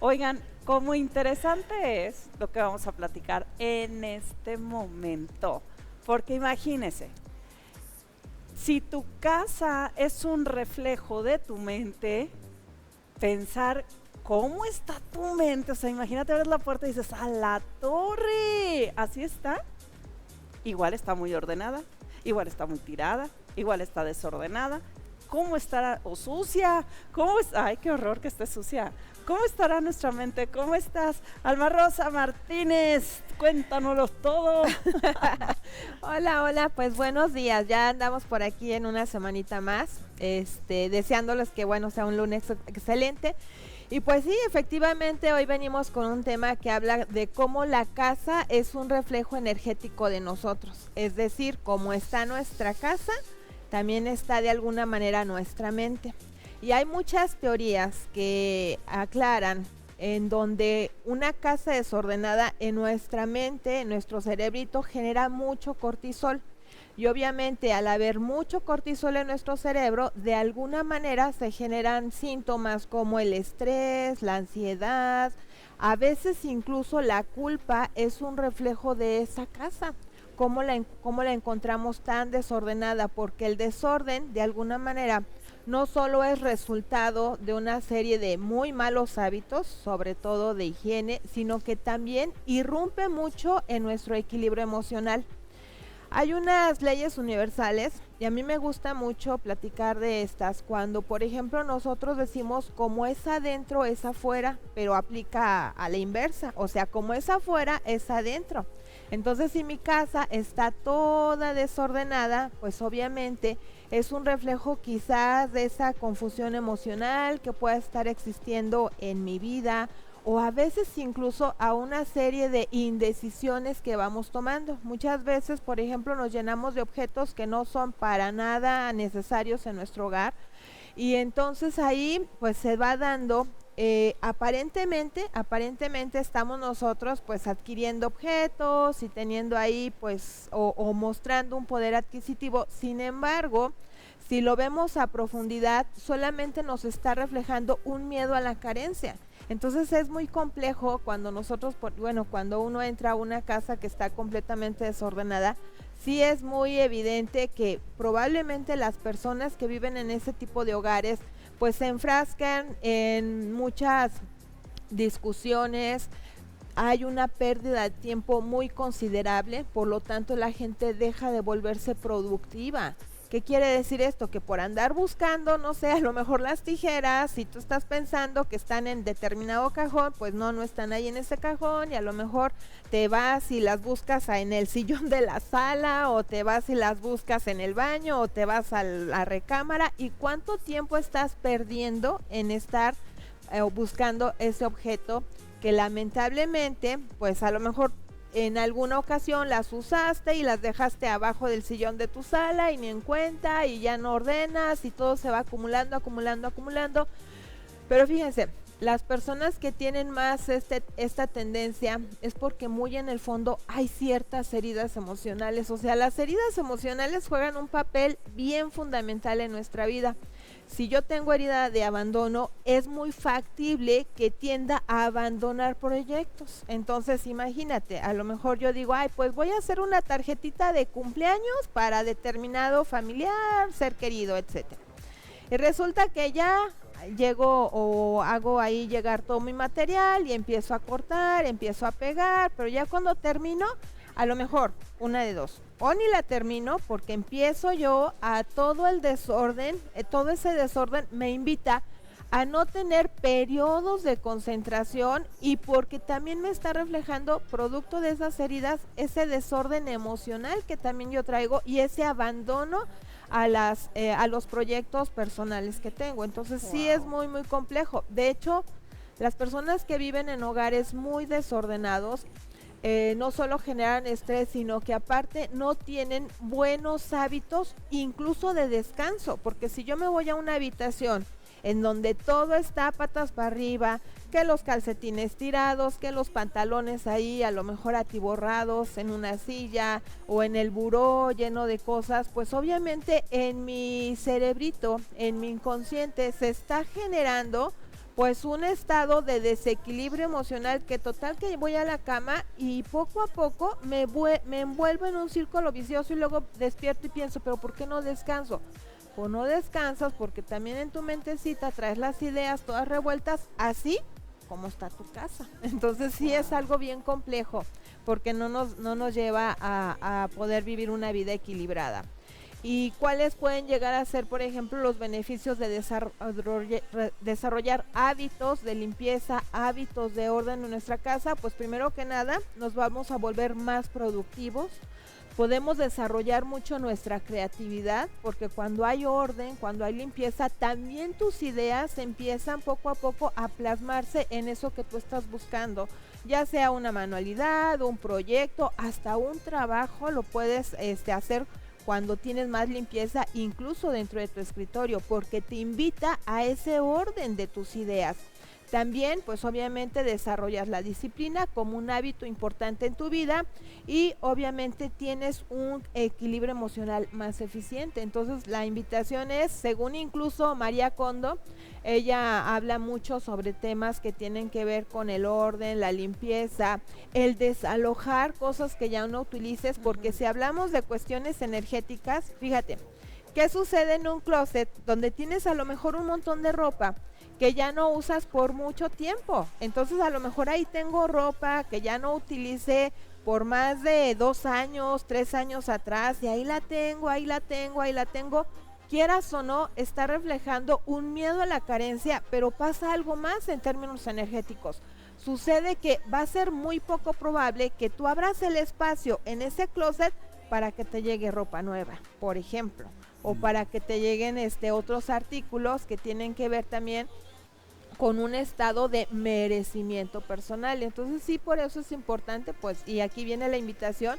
Oigan, como interesante es lo que vamos a platicar en este momento, porque imagínense, si tu casa es un reflejo de tu mente, pensar cómo está tu mente, o sea, imagínate abres la puerta y dices, ¡a la torre! Así está, igual está muy ordenada, igual está muy tirada, igual está desordenada. ¿Cómo estará? ¿O sucia? ¿Cómo es? Ay, qué horror que esté sucia. ¿Cómo estará nuestra mente? ¿Cómo estás? Alma Rosa Martínez, cuéntanoslo todo. Hola, hola, pues buenos días. Ya andamos por aquí en una semanita más, deseándoles que bueno sea un lunes excelente. Y pues sí, efectivamente hoy venimos con un tema que habla de cómo la casa es un reflejo energético de nosotros. Es decir, cómo está nuestra casa, también está de alguna manera nuestra mente. Y hay muchas teorías que aclaran en donde una casa desordenada en nuestra mente, en nuestro cerebrito, genera mucho cortisol. Y obviamente al haber mucho cortisol en nuestro cerebro, de alguna manera se generan síntomas como el estrés, la ansiedad, a veces incluso la culpa es un reflejo de esa casa. Cómo la encontramos tan desordenada? Porque el desorden de alguna manera no solo es resultado de una serie de muy malos hábitos, sobre todo de higiene, sino que también irrumpe mucho en nuestro equilibrio emocional. Hay unas leyes universales y a mí me gusta mucho platicar de estas cuando, por ejemplo, nosotros decimos como es adentro es afuera, pero aplica a la inversa, o sea, como es afuera es adentro. Entonces, si mi casa está toda desordenada, pues obviamente es un reflejo quizás de esa confusión emocional que pueda estar existiendo en mi vida o a veces incluso a una serie de indecisiones que vamos tomando. Muchas veces, por ejemplo, nos llenamos de objetos que no son para nada necesarios en nuestro hogar y entonces ahí pues se va dando aparentemente estamos nosotros pues adquiriendo objetos y teniendo ahí pues o mostrando un poder adquisitivo. Sin embargo, si lo vemos a profundidad, solamente nos está reflejando un miedo a la carencia. Entonces es muy complejo cuando nosotros, bueno, cuando uno entra a una casa que está completamente desordenada, sí es muy evidente que probablemente las personas que viven en ese tipo de hogares pues se enfrascan en muchas discusiones, hay una pérdida de tiempo muy considerable, por lo tanto la gente deja de volverse productiva. ¿Qué quiere decir esto? Que por andar buscando, no sé, a lo mejor las tijeras, si tú estás pensando que están en determinado cajón, pues no están ahí en ese cajón y a lo mejor te vas y las buscas en el sillón de la sala o te vas y las buscas en el baño o te vas a la recámara. ¿Y cuánto tiempo estás perdiendo en estar buscando ese objeto que lamentablemente, pues a lo mejor en alguna ocasión las usaste y las dejaste abajo del sillón de tu sala y ni en cuenta y ya no ordenas y todo se va acumulando? Pero fíjense, las personas que tienen más esta tendencia es porque muy en el fondo hay ciertas heridas emocionales. O sea, las heridas emocionales juegan un papel bien fundamental en nuestra vida. Si yo tengo herida de abandono, es muy factible que tienda a abandonar proyectos. Entonces, imagínate, a lo mejor yo digo, ay, pues voy a hacer una tarjetita de cumpleaños para determinado familiar, ser querido, etcétera. Y resulta que ya llego o hago ahí llegar todo mi material y empiezo a cortar, empiezo a pegar, pero ya cuando termino, a lo mejor una de dos, o ni la termino porque empiezo yo a todo el desorden, todo ese desorden me invita a no tener periodos de concentración y porque también me está reflejando producto de esas heridas ese desorden emocional que también yo traigo y ese abandono a los proyectos personales que tengo. Entonces sí es muy complejo. De hecho, las personas que viven en hogares muy desordenados no solo generan estrés, sino que aparte no tienen buenos hábitos, incluso de descanso, porque si yo me voy a una habitación en donde todo está patas para arriba, que los calcetines tirados, que los pantalones ahí a lo mejor atiborrados en una silla o en el buró lleno de cosas, pues obviamente en mi cerebrito, en mi inconsciente se está generando pues un estado de desequilibrio emocional que total que voy a la cama y poco a poco me envuelvo en un círculo vicioso y luego despierto y pienso, pero ¿por qué no descanso? Pues no descansas porque también en tu mentecita traes las ideas todas revueltas así como está tu casa. Entonces sí es algo bien complejo porque no nos lleva a poder vivir una vida equilibrada. ¿Y cuáles pueden llegar a ser, por ejemplo, los beneficios de desarrollar hábitos de limpieza, hábitos de orden en nuestra casa? Pues primero que nada, nos vamos a volver más productivos. Podemos desarrollar mucho nuestra creatividad, porque cuando hay orden, cuando hay limpieza, también tus ideas empiezan poco a poco a plasmarse en eso que tú estás buscando. Ya sea una manualidad, un proyecto, hasta un trabajo lo puedes hacer cuando tienes más limpieza, incluso dentro de tu escritorio, porque te invita a ese orden de tus ideas. También, pues obviamente desarrollas la disciplina como un hábito importante en tu vida y obviamente tienes un equilibrio emocional más eficiente. Entonces la invitación es, según incluso María Kondo, ella habla mucho sobre temas que tienen que ver con el orden, la limpieza, el desalojar cosas que ya no utilices, porque si hablamos de cuestiones energéticas, fíjate, ¿qué sucede en un closet donde tienes a lo mejor un montón de ropa que ya no usas por mucho tiempo? Entonces a lo mejor ahí tengo ropa que ya no utilicé por más de 2 años, 3 años atrás, y ahí la tengo. Quieras o no, está reflejando un miedo a la carencia, pero pasa algo más en términos energéticos. Sucede que va a ser muy poco probable que tú abras el espacio en ese closet para que te llegue ropa nueva, por ejemplo, o para que te lleguen otros artículos que tienen que ver también con un estado de merecimiento personal. Entonces sí, por eso es importante, pues, y aquí viene la invitación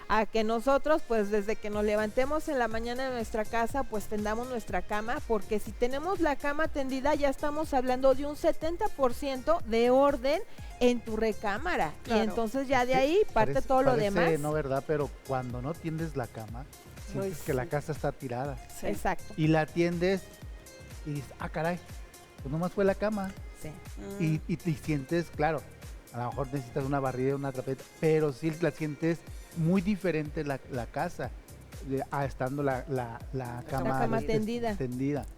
a que nosotros, pues, desde que nos levantemos en la mañana de nuestra casa, pues tendamos nuestra cama, porque si tenemos la cama tendida, ya estamos hablando de un 70% de orden en tu recámara. Claro. Y entonces ya de ahí parte todo lo demás. No, ¿verdad? Pero cuando no tiendes la cama, sientes que la casa está tirada. Sí. Exacto. Y la tiendes y dices, ah, caray, pues nomás fue la cama. Sí. Y te sientes, claro, a lo mejor necesitas una barrida, una trapeta, pero sí la sientes muy diferente la casa, estando la cama tendida.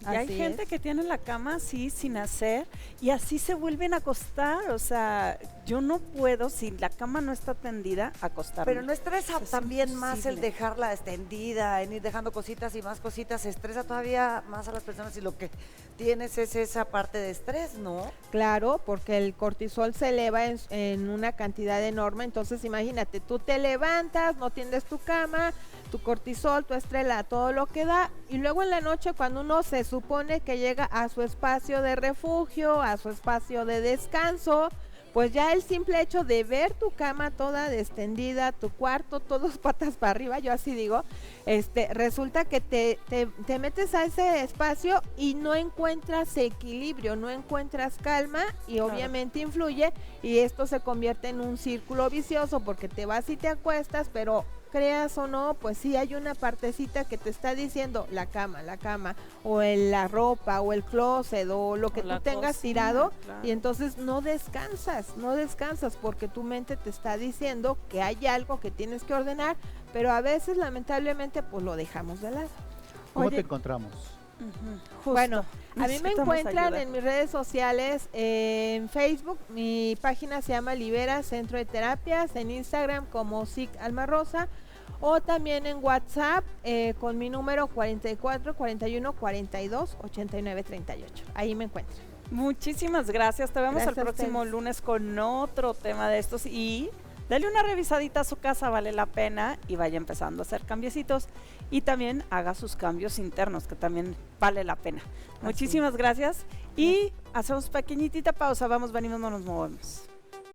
Y hay gente que tiene la cama así sin hacer y así se vuelven a acostar. O sea, yo no puedo, si la cama no está tendida, acostarme. Pero no estresa también más el dejarla extendida, en ir dejando cositas y más cositas, estresa todavía más a las personas y lo que tienes es esa parte de estrés, ¿no? Claro, porque el cortisol se eleva en una cantidad enorme. Entonces imagínate, tú te levantas, no tiendes tu cama, tu cortisol, tu estrella, todo lo que da, y luego en la noche cuando uno se supone que llega a su espacio de refugio, a su espacio de descanso, pues ya el simple hecho de ver tu cama toda extendida, tu cuarto, todos patas para arriba, yo así digo, resulta que te metes a ese espacio y no encuentras equilibrio, no encuentras calma y obviamente influye y esto se convierte en un círculo vicioso porque te vas y te acuestas, pero creas o no, pues sí hay una partecita que te está diciendo la cama, o la ropa, o el closet, o lo que tú tengas tirado, claro. Y entonces no descansas porque tu mente te está diciendo que hay algo que tienes que ordenar, pero a veces lamentablemente pues lo dejamos de lado. ¿Cómo te encontramos? Bueno, a mí me encuentran en mis redes sociales, en Facebook, mi página se llama Libera Centro de Terapias, en Instagram como SIC Alma Rosa, o también en WhatsApp con mi número 44 41 42 89 38. Ahí me encuentran. Muchísimas gracias. Te vemos el próximo lunes con otro tema de estos y dale una revisadita a su casa, vale la pena, y vaya empezando a hacer cambiecitos y también haga sus cambios internos, que también vale la pena. Muchísimas gracias y hacemos pequeñitita pausa. Vamos, venimos, no nos movemos.